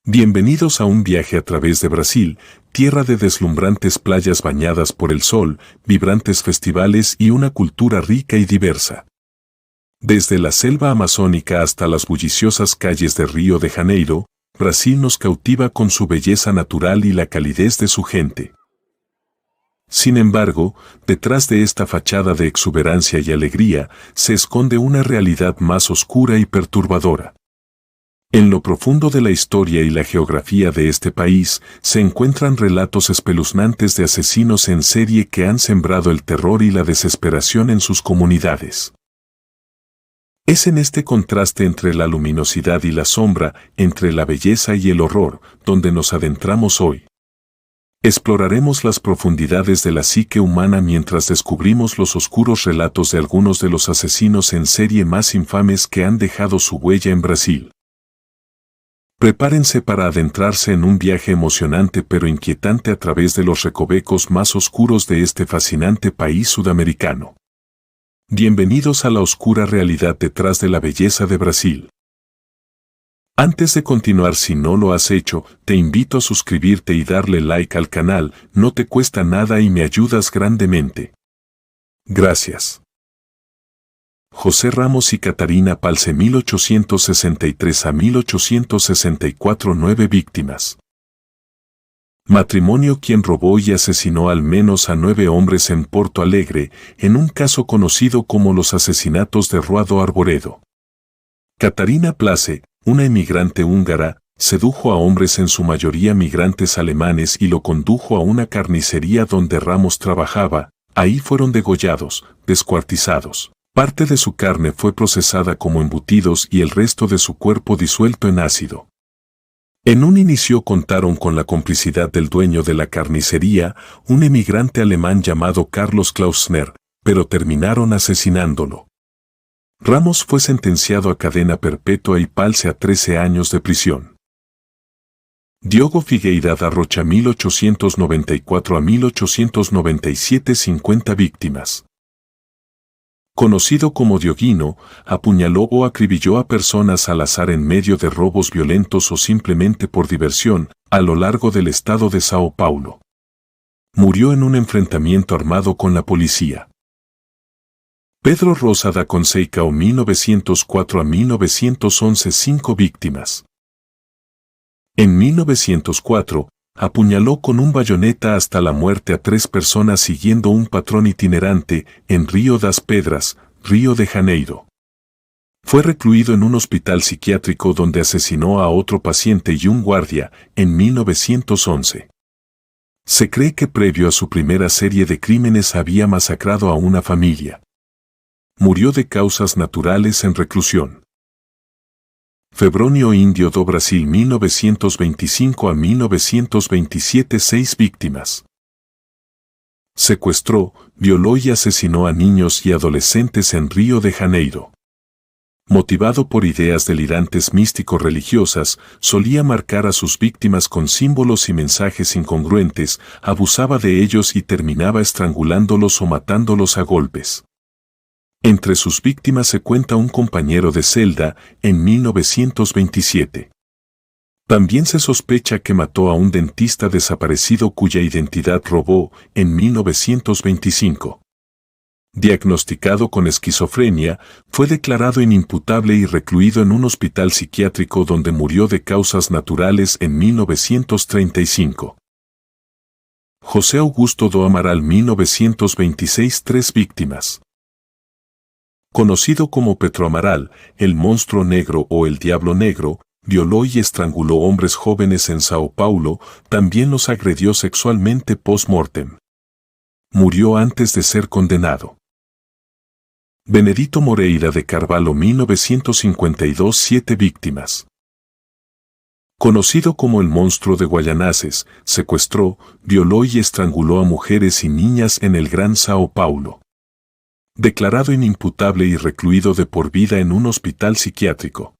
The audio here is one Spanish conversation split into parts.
Bienvenidos a un viaje a través de Brasil, tierra de deslumbrantes playas bañadas por el sol, vibrantes festivales y una cultura rica y diversa. Desde la selva amazónica hasta las bulliciosas calles de Río de Janeiro, Brasil nos cautiva con su belleza natural y la calidez de su gente. Sin embargo, detrás de esta fachada de exuberancia y alegría, se esconde una realidad más oscura y perturbadora. En lo profundo de la historia y la geografía de este país, se encuentran relatos espeluznantes de asesinos en serie que han sembrado el terror y la desesperación en sus comunidades. Es en este contraste entre la luminosidad y la sombra, entre la belleza y el horror, donde nos adentramos hoy. Exploraremos las profundidades de la psique humana mientras descubrimos los oscuros relatos de algunos de los asesinos en serie más infames que han dejado su huella en Brasil. Prepárense para adentrarse en un viaje emocionante pero inquietante a través de los recovecos más oscuros de este fascinante país sudamericano. Bienvenidos a la oscura realidad detrás de la belleza de Brasil. Antes de continuar, si no lo has hecho, te invito a suscribirte y darle like al canal, no te cuesta nada y me ayudas grandemente. Gracias. José Ramos y Catarina Palce, 1863 a 1864, 9 víctimas. Matrimonio quien robó y asesinó al menos a 9 hombres en Porto Alegre, en un caso conocido como los asesinatos de Rua do Arvoredo. Catarina Palce, una emigrante húngara, sedujo a hombres en su mayoría migrantes alemanes y lo condujo a una carnicería donde Ramos trabajaba. Ahí fueron degollados, descuartizados. Parte de su carne fue procesada como embutidos y el resto de su cuerpo disuelto en ácido. En un inicio contaron con la complicidad del dueño de la carnicería, un emigrante alemán llamado Carlos Klausner, pero terminaron asesinándolo. Ramos fue sentenciado a cadena perpetua y Palce a 13 años de prisión. Diogo Figueira da Rocha, 1894 a 1897, 50 víctimas. Conocido como Dioguinho, apuñaló o acribilló a personas al azar en medio de robos violentos o simplemente por diversión, a lo largo del estado de Sao Paulo. Murió en un enfrentamiento armado con la policía. Pedro Rosa da Conceição, 1904 a 1911, 5 víctimas. En 1904, apuñaló con un bayoneta hasta la muerte a 3 personas siguiendo un patrón itinerante en Río das Pedras, Río de Janeiro. Fue recluido en un hospital psiquiátrico donde asesinó a otro paciente y un guardia en 1911. Se cree que previo a su primera serie de crímenes había masacrado a una familia. Murió de causas naturales en reclusión. Febrônio Índio do Brasil, 1925 a 1927, 6 víctimas. Secuestró, violó y asesinó a niños y adolescentes en Río de Janeiro. Motivado por ideas delirantes místico-religiosas, solía marcar a sus víctimas con símbolos y mensajes incongruentes, abusaba de ellos y terminaba estrangulándolos o matándolos a golpes. Entre sus víctimas se cuenta un compañero de celda en 1927. También se sospecha que mató a un dentista desaparecido cuya identidad robó en 1925. Diagnosticado con esquizofrenia, fue declarado inimputable y recluido en un hospital psiquiátrico donde murió de causas naturales en 1935. José Augusto do Amaral, 1926, 3 víctimas. Conocido como Petro Amaral, el monstruo negro o el diablo negro, violó y estranguló hombres jóvenes en Sao Paulo, también los agredió sexualmente post-mortem. Murió antes de ser condenado. Benedito Moreira de Carvalho, 1952, 7 víctimas. Conocido como el monstruo de Guaianazes, secuestró, violó y estranguló a mujeres y niñas en el Gran Sao Paulo. Declarado inimputable y recluido de por vida en un hospital psiquiátrico.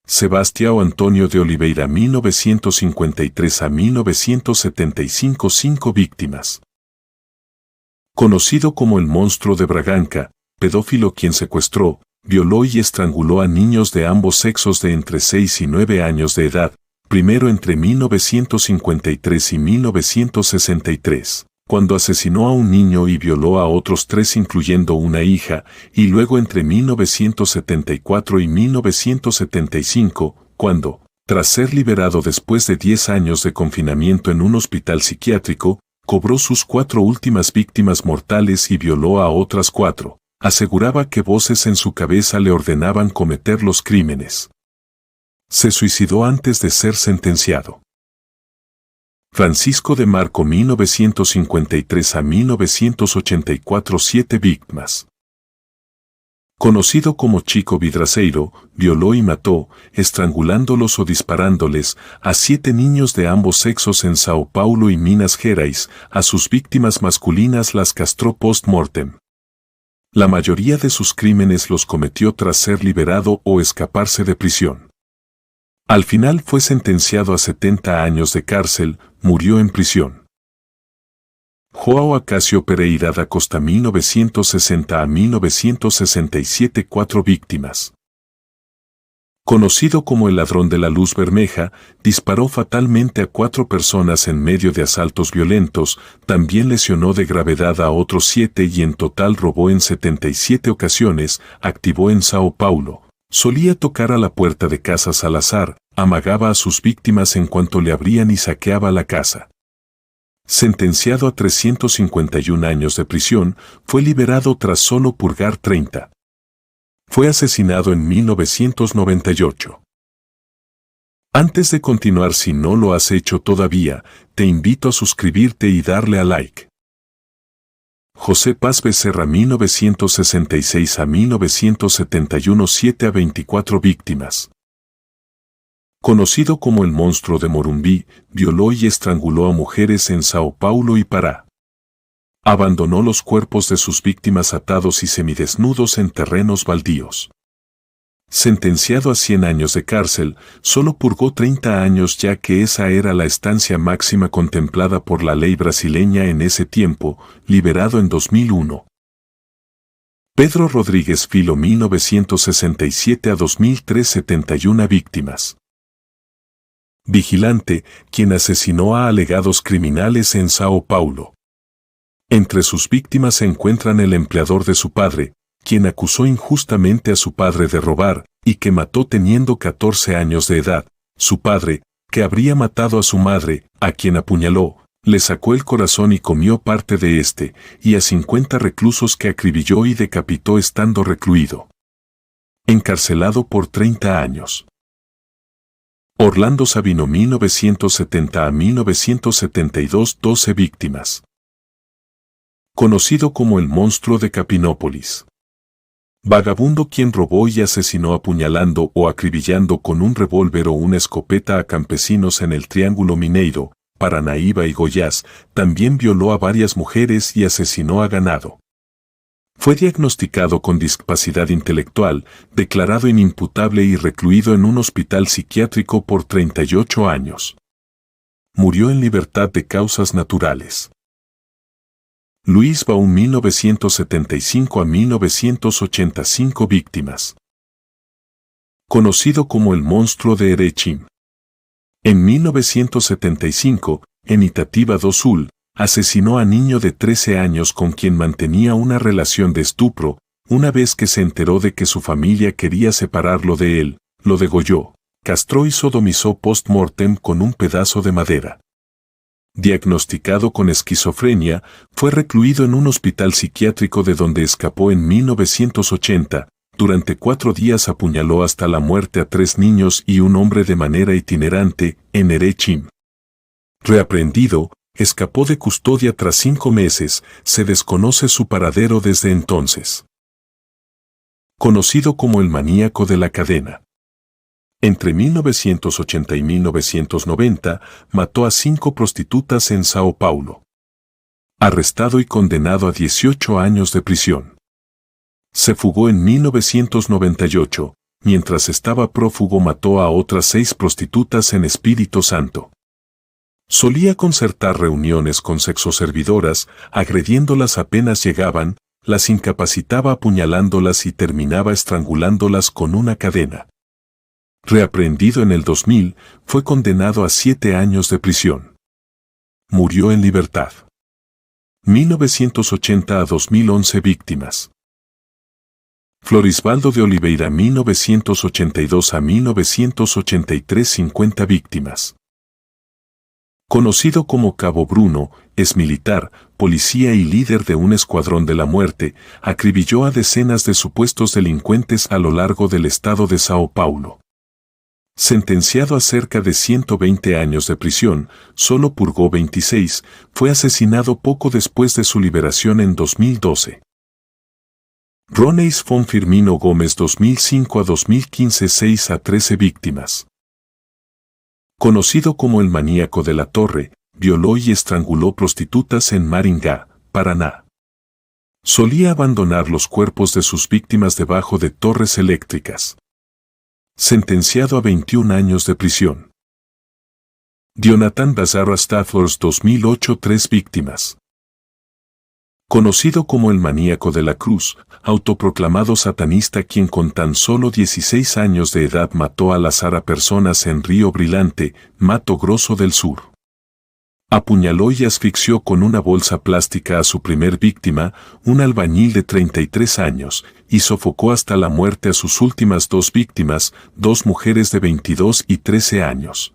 Sebastião Antônio de Oliveira, 1953 a 1975, 5 víctimas. Conocido como el monstruo de Braganca, pedófilo quien secuestró, violó y estranguló a niños de ambos sexos de entre 6 y 9 años de edad, primero entre 1953 y 1963, cuando asesinó a un niño y violó a otros 3 incluyendo una hija, y luego entre 1974 y 1975, cuando, tras ser liberado después de 10 años de confinamiento en un hospital psiquiátrico, cobró sus 4 últimas víctimas mortales y violó a otras 4. Aseguraba que voces en su cabeza le ordenaban cometer los crímenes. Se suicidó antes de ser sentenciado. Francisco de Marco 1953 a 1984 7 víctimas. Conocido como Chico Vidraceiro, violó y mató, estrangulándolos o disparándoles, a 7 niños de ambos sexos en Sao Paulo y Minas Gerais. A sus víctimas masculinas las castró post-mortem. La mayoría de sus crímenes los cometió tras ser liberado o escaparse de prisión. Al final fue sentenciado a 70 años de cárcel, murió en prisión. João Acacio Pereira da Costa 1960 a 1967 4 víctimas. Conocido como el ladrón de la luz bermeja, disparó fatalmente a 4 personas en medio de asaltos violentos, también lesionó de gravedad a otros 7 y en total robó en 77 ocasiones, activó en Sao Paulo. Solía tocar a la puerta de casas al azar, amagaba a sus víctimas en cuanto le abrían y saqueaba la casa. Sentenciado a 351 años de prisión, fue liberado tras solo purgar 30. Fue asesinado en 1998. Antes de continuar, si no lo has hecho todavía, te invito a suscribirte y darle a like. José Paz Becerra 1966 a 1971 7 a 24 víctimas. Conocido como el monstruo de Morumbi, violó y estranguló a mujeres en Sao Paulo y Pará. Abandonó los cuerpos de sus víctimas atados y semidesnudos en terrenos baldíos. Sentenciado a 100 años de cárcel, solo purgó 30 años ya que esa era la estancia máxima contemplada por la ley brasileña en ese tiempo, liberado en 2001. Pedro Rodríguez Filo 1967 a 2003 71 víctimas. Vigilante, quien asesinó a alegados criminales en Sao Paulo. Entre sus víctimas se encuentran el empleador de su padre, quien acusó injustamente a su padre de robar, y que mató teniendo 14 años de edad, su padre, que habría matado a su madre, a quien apuñaló, le sacó el corazón y comió parte de este, y a 50 reclusos que acribilló y decapitó estando recluido. Encarcelado por 30 años. Orlando Sabino 1970 a 1972 12 víctimas. Conocido como el monstruo de Capinópolis. Vagabundo quien robó y asesinó apuñalando o acribillando con un revólver o una escopeta a campesinos en el Triángulo Mineiro, Paranaíba y Goiás, también violó a varias mujeres y asesinó a ganado. Fue diagnosticado con discapacidad intelectual, declarado inimputable y recluido en un hospital psiquiátrico por 38 años. Murió en libertad de causas naturales. Luis Baum 1975 a 1985 víctimas. Conocido como el monstruo de Erechim. En 1975, en Itatiba do Sul, asesinó a niño de 13 años con quien mantenía una relación de estupro. Una vez que se enteró de que su familia quería separarlo de él, lo degolló, castró y sodomizó post-mortem con un pedazo de madera. Diagnosticado con esquizofrenia, fue recluido en un hospital psiquiátrico de donde escapó en 1980. Durante 4 días apuñaló hasta la muerte a 3 niños y un hombre de manera itinerante, en Erechim. Reaprendido, escapó de custodia tras 5 meses, se desconoce su paradero desde entonces. Conocido como el maníaco de la cadena. Entre 1980 y 1990, mató a 5 prostitutas en Sao Paulo. Arrestado y condenado a 18 años de prisión. Se fugó en 1998, mientras estaba prófugo mató a otras 6 prostitutas en Espírito Santo. Solía concertar reuniones con sexoservidoras, agrediéndolas apenas llegaban, las incapacitaba apuñalándolas y terminaba estrangulándolas con una cadena. Reaprendido en el 2000, fue condenado a 7 años de prisión. Murió en libertad. 1980 a 2011 víctimas. Florisvaldo de Oliveira 1982 a 1983 50 víctimas. Conocido como Cabo Bruno, es militar, policía y líder de un escuadrón de la muerte, acribilló a decenas de supuestos delincuentes a lo largo del estado de Sao Paulo. Sentenciado a cerca de 120 años de prisión, solo purgó 26, fue asesinado poco después de su liberación en 2012. Roneis von Firmino Gómez 2005 a 2015 6 a 13 víctimas. Conocido como el maníaco de la Torre, violó y estranguló prostitutas en Maringá, Paraná. Solía abandonar los cuerpos de sus víctimas debajo de torres eléctricas. Sentenciado a 21 años de prisión. Jonathan Bazarra Stafford 2008 3 víctimas. Conocido como el maníaco de la cruz, autoproclamado satanista quien con tan solo 16 años de edad mató al azar a personas en Río Brilhante, Mato Grosso del Sur. Apuñaló y asfixió con una bolsa plástica a su primer víctima, un albañil de 33 años, y sofocó hasta la muerte a sus últimas 2 víctimas, 2 mujeres de 22 y 13 años.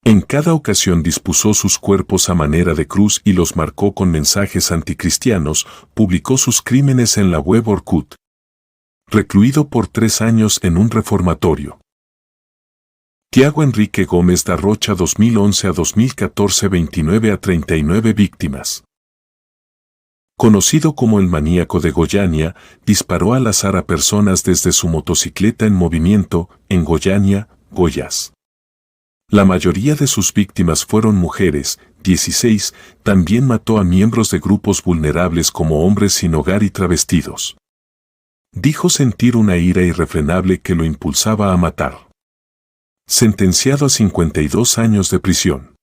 En cada ocasión dispuso sus cuerpos a manera de cruz y los marcó con mensajes anticristianos, publicó sus crímenes en la web Orkut. Recluido por 3 años en un reformatorio. Tiago Enrique Gómez da Rocha 2011 a 2014 29 a 39 víctimas. Conocido como el maníaco de Goiânia, disparó al azar a personas desde su motocicleta en movimiento, en Goiânia, Goiás. La mayoría de sus víctimas fueron mujeres, 16, también mató a miembros de grupos vulnerables como hombres sin hogar y travestidos. Dijo sentir una ira irrefrenable que lo impulsaba a matar. Sentenciado a 52 años de prisión.